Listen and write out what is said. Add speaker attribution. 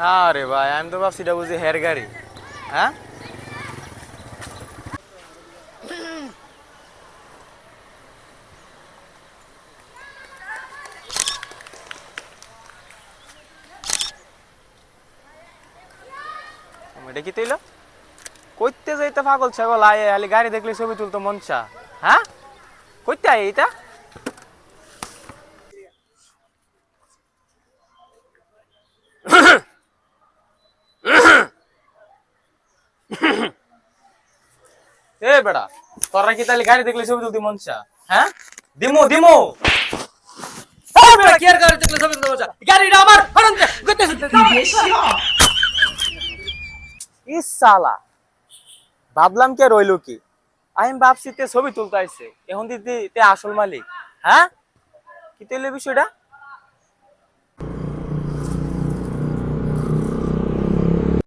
Speaker 1: আরে ভাই আমি তো ভাবছি এটা বুঝি হের গাড়ি। হ্যাঁ, এটা কি তৈল কইতে যাইতে পাগল ছাগল আয় খালি গাড়ি দেখলে ছবি তুলতো মন চা। হ্যাঁ, কইতে আয় এটা। এ বেটা, তোরা কি তাহলে গাড়ি দেখলে ছবি তুলতে মন চা? হ্যাঁ, দিমু দিমু।
Speaker 2: এই বেটা কি আর গাড়ি দেখলে ছবি তুলতে মজা? গাড়িটা আমার হরন দে গতেছে
Speaker 1: ইস সালা, ভাবলাম কে রইলো কি, আমি ভাবছি তে ছবি তুলতে আইছে, এখন দিদি তে আসল মালিক। হ্যাঁ, কি তেলে বিষয়টা?